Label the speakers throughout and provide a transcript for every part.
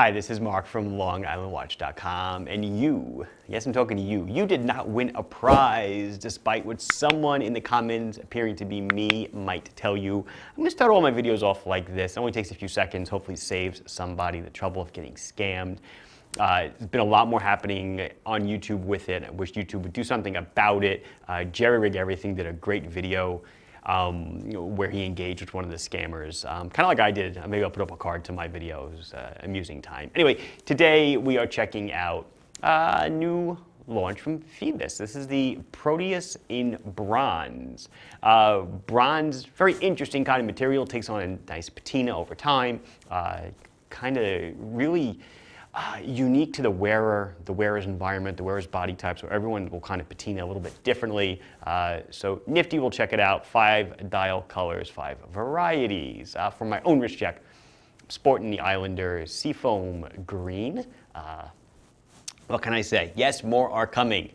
Speaker 1: Hi, this is Mark from LongIslandWatch.com, and you, yes, I'm talking to you, you did not win a prize despite what someone in the comments appearing to be me might tell you. I'm going to start all my videos off like this. It only takes a few seconds, hopefully saves somebody the trouble of getting scammed. There's been a lot more happening on YouTube with it. I wish YouTube would do something about it. Jerry-Rig Everything did a great video where he engaged with one of the scammers, kind of like I did. Maybe I'll put up a card to my videos, amusing time. Anyway, today we are checking out a new launch from Phoibos. This is the Proteus in bronze. Bronze, very interesting kind of material, takes on a nice patina over time, kind of really unique to the wearer's environment, the wearer's body type, so everyone will kind of patina a little bit differently. So nifty, we'll check it out. 5 dial colors, 5 varieties. For my own wrist check, I'm sporting the Islander Seafoam Green. What can I say? Yes, more are coming.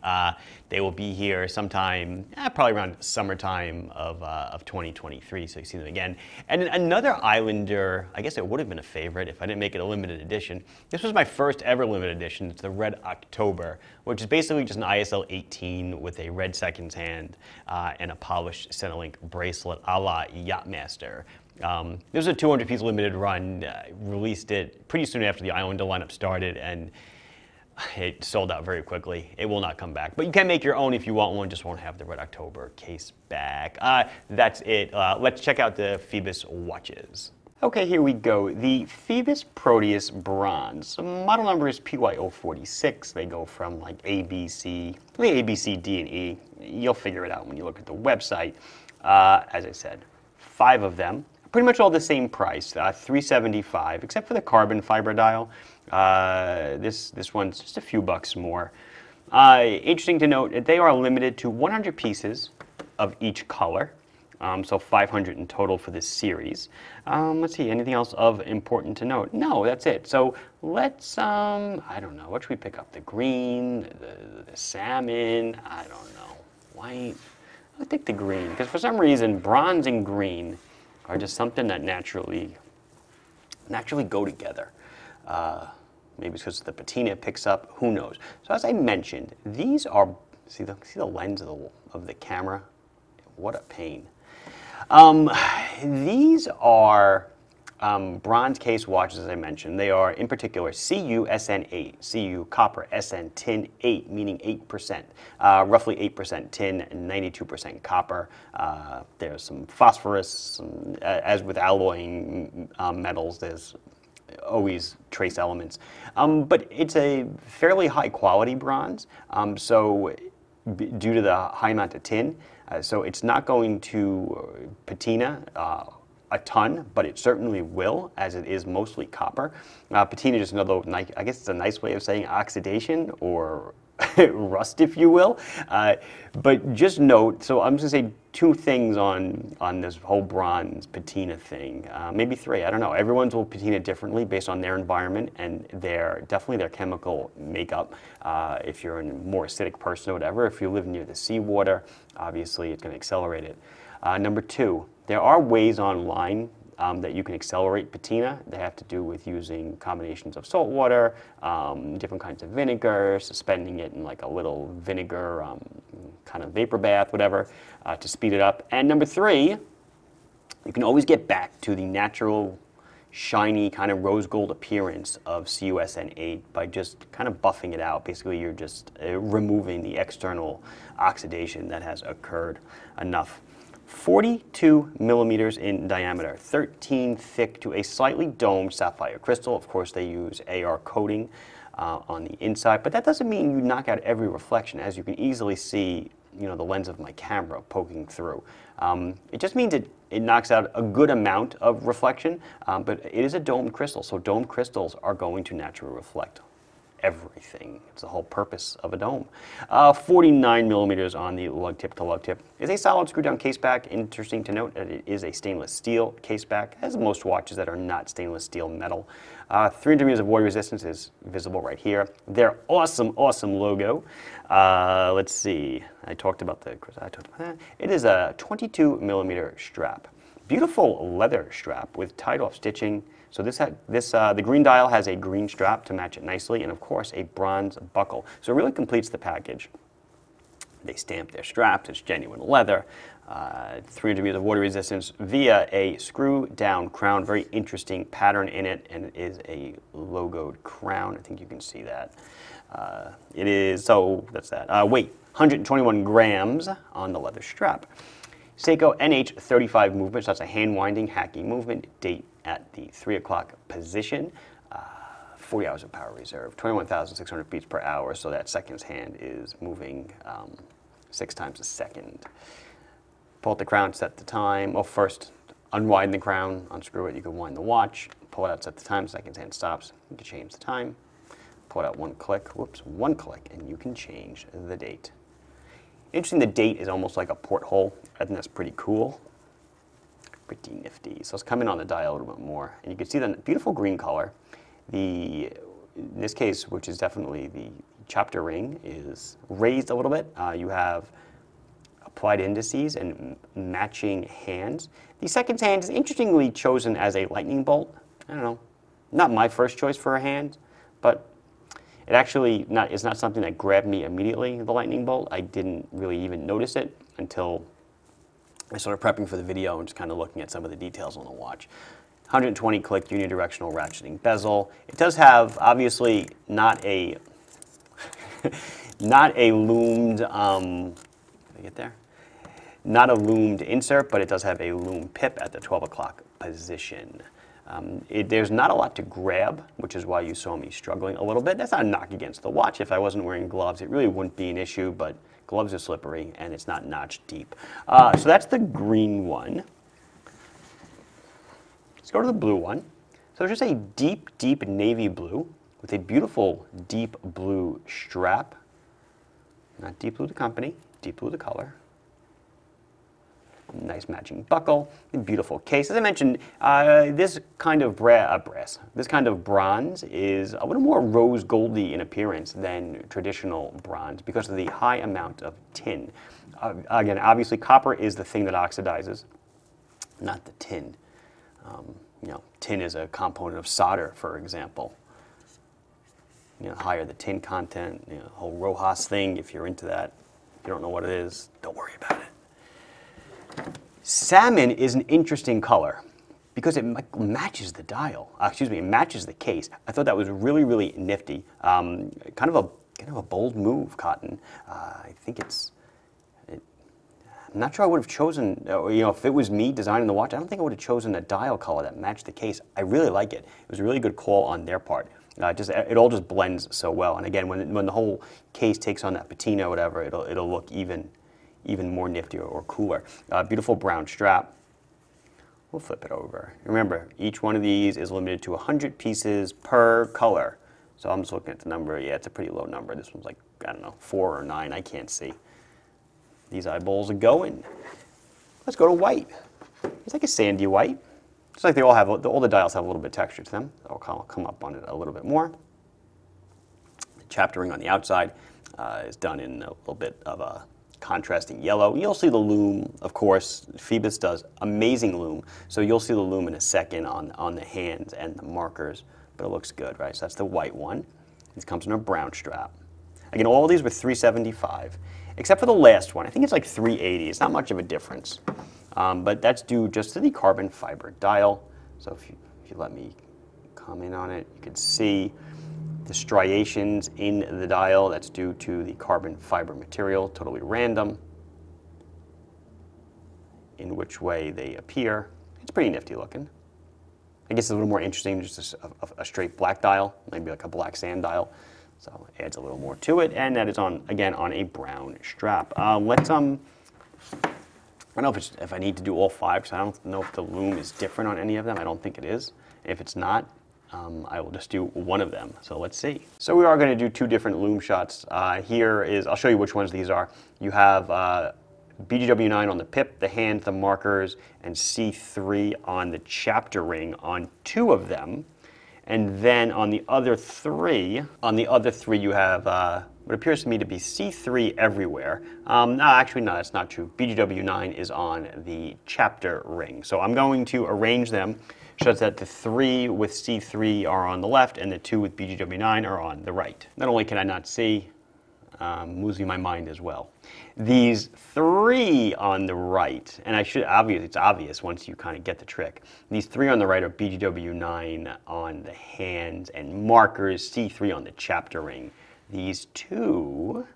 Speaker 1: They will be here sometime, probably around summertime of 2023, so you see them again. And another Islander, I guess it would have been a favorite if I didn't make it a limited edition. This was my first ever limited edition. It's the Red October, which is basically just an ISL 18 with a red seconds hand and a polished Centerlink bracelet a la Yachtmaster. This was a 200-piece limited run. Released it pretty soon after the Islander lineup started, and it sold out very quickly. It will not come back. But you can make your own if you want one, just won't have the Red October case back. That's it. Let's check out the Phoibos watches. Okay, here we go. The Phoibos Proteus Bronze. So model number is PY046. They go from like A, B, C, A, B, C, D, and E. You'll figure it out when you look at the website. As I said, 5 of them. Pretty much all the same price, $375, except for the carbon fiber dial. This one's just a few bucks more. Interesting to note, they are limited to 100 pieces of each color, so 500 in total for this series. Let's see, anything else of important to note? No, that's it. So let's, I don't know, what should we pick up? The green, the salmon, I don't know, white. I think the green, because for some reason, bronze and green are just something that naturally go together. Maybe it's because the patina picks up, who knows. So as I mentioned, these are, see the lens of the camera? What a pain. These are bronze case watches, as I mentioned. They are, in particular, Cu SN8, Cu copper, SN tin 8, meaning 8%, roughly 8% tin and 92% copper. There's some phosphorus, as with alloying metals, there's always trace elements. But it's a fairly high quality bronze, so due to the high amount of tin, so it's not going to patina a ton, but it certainly will, as it is mostly copper. Patina is just another, I guess it's a nice way of saying oxidation or rust, if you will. But just note, so I'm just going to say 2 things on this whole bronze patina thing, maybe 3, I don't know. Everyone's will patina differently based on their environment and definitely their chemical makeup. If you're a more acidic person or whatever, if you live near the seawater, obviously it's going to accelerate it. Number 2, there are ways online that you can accelerate patina. They have to do with using combinations of salt water, different kinds of vinegar, suspending it in like a little vinegar kind of vapor bath, whatever, to speed it up. And number 3, you can always get back to the natural, shiny, kind of rose gold appearance of CUSN8 by just kind of buffing it out. Basically, you're just removing the external oxidation that has occurred enough. 42 millimeters in diameter, 13 thick to a slightly domed sapphire crystal. Of course, they use AR coating on the inside, but that doesn't mean you knock out every reflection. As you can easily see, the lens of my camera poking through. It just means it knocks out a good amount of reflection, but it is a domed crystal, so domed crystals are going to naturally reflect everything. It's the whole purpose of a dome. 49 millimeters on the lug tip to lug tip. It's a solid screw down case back. Interesting to note that it is a stainless steel case back, as most watches that are not stainless steel metal. 300 meters of water resistance is visible right here. Their awesome logo. Let's see. I talked about that. It is a 22 millimeter strap. Beautiful leather strap with tied off stitching. So the green dial has a green strap to match it nicely, and of course a bronze buckle. So it really completes the package. They stamp their straps, it's genuine leather, 300 meters of water resistance via a screw down crown, very interesting pattern in it, and it is a logoed crown. I think you can see that. It is, so that's that. Weight, 121 grams on the leather strap. Seiko NH35 movement, so that's a hand winding hacking movement. Date at the 3 o'clock position. 40 hours of power reserve, 21,600 beats per hour, so that seconds hand is moving 6 times a second. Pull out the crown, set the time. Well, first, unwind the crown, unscrew it. You can wind the watch, pull it out, set the time, seconds hand stops. You can change the time. Pull it out one click, one click, and you can change the date. Interesting, the date is almost like a porthole. I think that's pretty cool. Pretty nifty. So let's come in on the dial a little bit more, and you can see the beautiful green color. In this case, which is definitely the chapter ring, is raised a little bit. You have applied indices and matching hands. The second hand is interestingly chosen as a lightning bolt. I don't know, not my first choice for a hand, but it actually is not something that grabbed me immediately, the lightning bolt. I didn't really even notice it until I started prepping for the video and just kind of looking at some of the details on the watch. 120 click unidirectional ratcheting bezel. It does have, obviously, not a loomed, did I get there? Not a loomed insert, but it does have a loom pip at the 12 o'clock position. There's not a lot to grab, which is why you saw me struggling a little bit. That's not a knock against the watch. If I wasn't wearing gloves, it really wouldn't be an issue, but gloves are slippery and it's not notched deep. So that's the green one. Let's go to the blue one. So it's just a deep, deep navy blue with a beautiful deep blue strap. Not deep blue the company, deep blue the color. Nice matching buckle, beautiful case. As I mentioned, this kind of this kind of bronze is a little more rose goldy in appearance than traditional bronze because of the high amount of tin. Again, obviously copper is the thing that oxidizes, not the tin. You know, tin is a component of solder, for example. You know, higher the tin content, you know, the whole Rojas thing, if you're into that. If you don't know what it is, don't worry about it. Salmon is an interesting color because it matches the dial. Excuse me, it matches the case. I thought that was really, really nifty. Kind of a bold move, Cotton. I think I'm not sure I would have chosen, you know, if it was me designing the watch, I don't think I would have chosen a dial color that matched the case. I really like it. It was a really good call on their part. It all just blends so well. And again, when the whole case takes on that patina or whatever, it'll look even more nifty or cooler. Beautiful brown strap. We'll flip it over. Remember, each one of these is limited to 100 pieces per color. So I'm just looking at the number. Yeah, it's a pretty low number. This one's like, I don't know, 4 or 9. I can't see. These eyeballs are going. Let's go to white. It's like a sandy white. Just like they all have, all the dials have a little bit of texture to them. I'll come up on it a little bit more. The chapter ring on the outside is done in a little bit of a contrasting yellow. You'll see the loom, of course. Phoibos does amazing loom. So you'll see the loom in a second on the hands and the markers, but it looks good, right? So that's the white one. This comes in a brown strap. Again, all of these were $375, except for the last one. I think it's like $380. It's not much of a difference. But that's due just to the carbon fiber dial. So if you let me comment on it, you can see the striations in the dial. That's due to the carbon fiber material, totally random in which way they appear. It's pretty nifty looking. I guess it's a little more interesting than just a straight black dial, maybe like a black sand dial. So it adds a little more to it, and that is again on a brown strap. I don't know if I need to do all 5, because I don't know if the loom is different on any of them. I don't think it is. If it's not, I will just do one of them. So let's see. So we are going to do 2 different loom shots. I'll show you which ones these are. You have BGW9 on the pip, the hand, the markers, and C3 on the chapter ring on 2 of them. And then on the other 3, you have what appears to me to be C3 everywhere. No, actually, no, that's not true. BGW9 is on the chapter ring. So I'm going to arrange them shows that the 3 with C3 are on the left and the 2 with BGW9 are on the right. Not only can I not see, losing my mind as well. These 3 on the right, and it's obvious once you kind of get the trick. These 3 on the right are BGW9 on the hands and markers, C3 on the chapter ring. These 2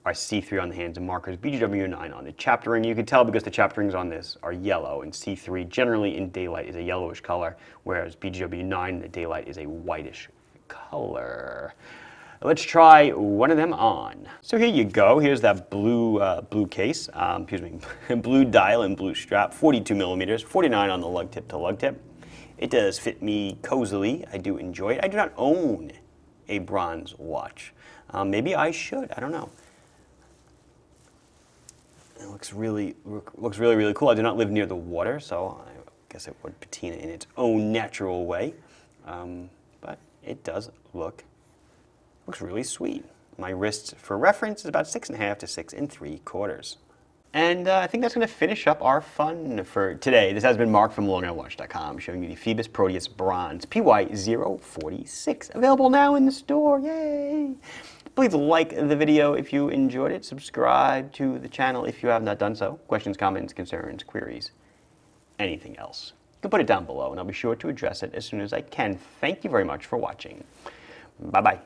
Speaker 1: are C3 on the hands and markers, BGW9 on the chapter ring. You can tell because the chapter rings on this are yellow, and C3 generally in daylight is a yellowish color, whereas BGW9 in the daylight is a whitish color. Let's try one of them on. So here you go. Here's that blue case, blue dial and blue strap, 42 millimeters, 49 on the lug tip to lug tip. It does fit me cozily. I do enjoy it. I do not own a bronze watch. Maybe I should. I don't know. It looks really cool. I do not live near the water, so I guess it would patina in its own natural way. But it does looks really sweet. My wrist, for reference, is about 6.5 to 6 3/4. And I think that's going to finish up our fun for today. This has been Mark from LongIslandWatch.com, showing you the Phoibos Proteus Bronze PY046, available now in the store. Yay! Please like the video if you enjoyed it. Subscribe to the channel if you have not done so. Questions, comments, concerns, queries, anything else. You can put it down below, and I'll be sure to address it as soon as I can. Thank you very much for watching. Bye-bye.